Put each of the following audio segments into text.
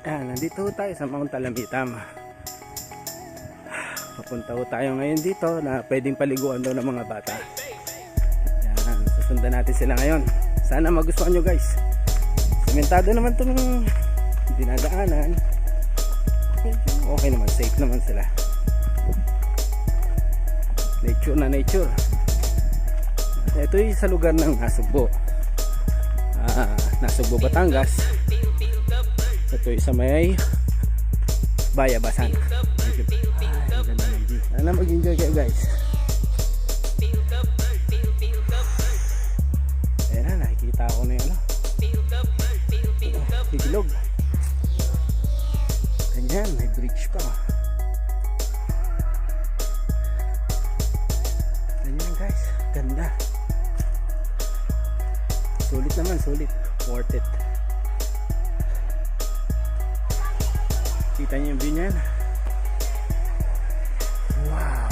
Ayan, nandito tayo sa Mount Alamitam. Papunta tayo ngayon dito na pwedeng paliguan daw ng mga bata. Ayan, susundan natin sila ngayon. Sana magustuhan nyo guys. Sementado naman itong dinadaanan. Okay naman, safe naman sila. Nature na nature. Ito yung sa lugar ng Nasugbo. Nasugbo, Batangas. Ito yung sa may Bayabasan. Sana mag-enjoy kayo guys. Ayan na, nakikita ko na yun. Bigilog. Ganyan, may bridge pa. Ganyan guys, ganda. Sulit naman, sulit. Worth it. Kita niyo yung view niyan? Wow.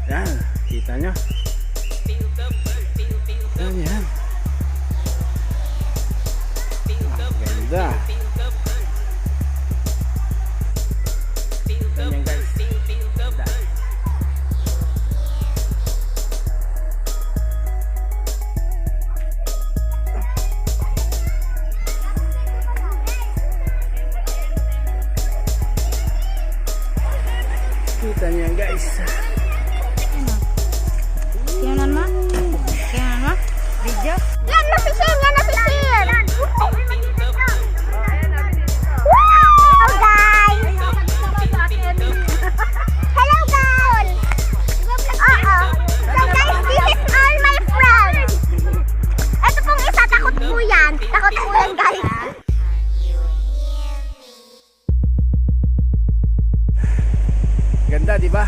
Yan, kita niyo? Yan, yan. Ganda. Ganyan guys. Ganda. Kita niyo yan guys. Tingnan mo? Tingnan mo? Video? Yan, napisil! Yan, napisil! Wow, guys! Hello, guys! Oo. So, guys, this is all my friends. Ito pong isa, takot po yan. Takot po yan, guys. Ganda, di ba?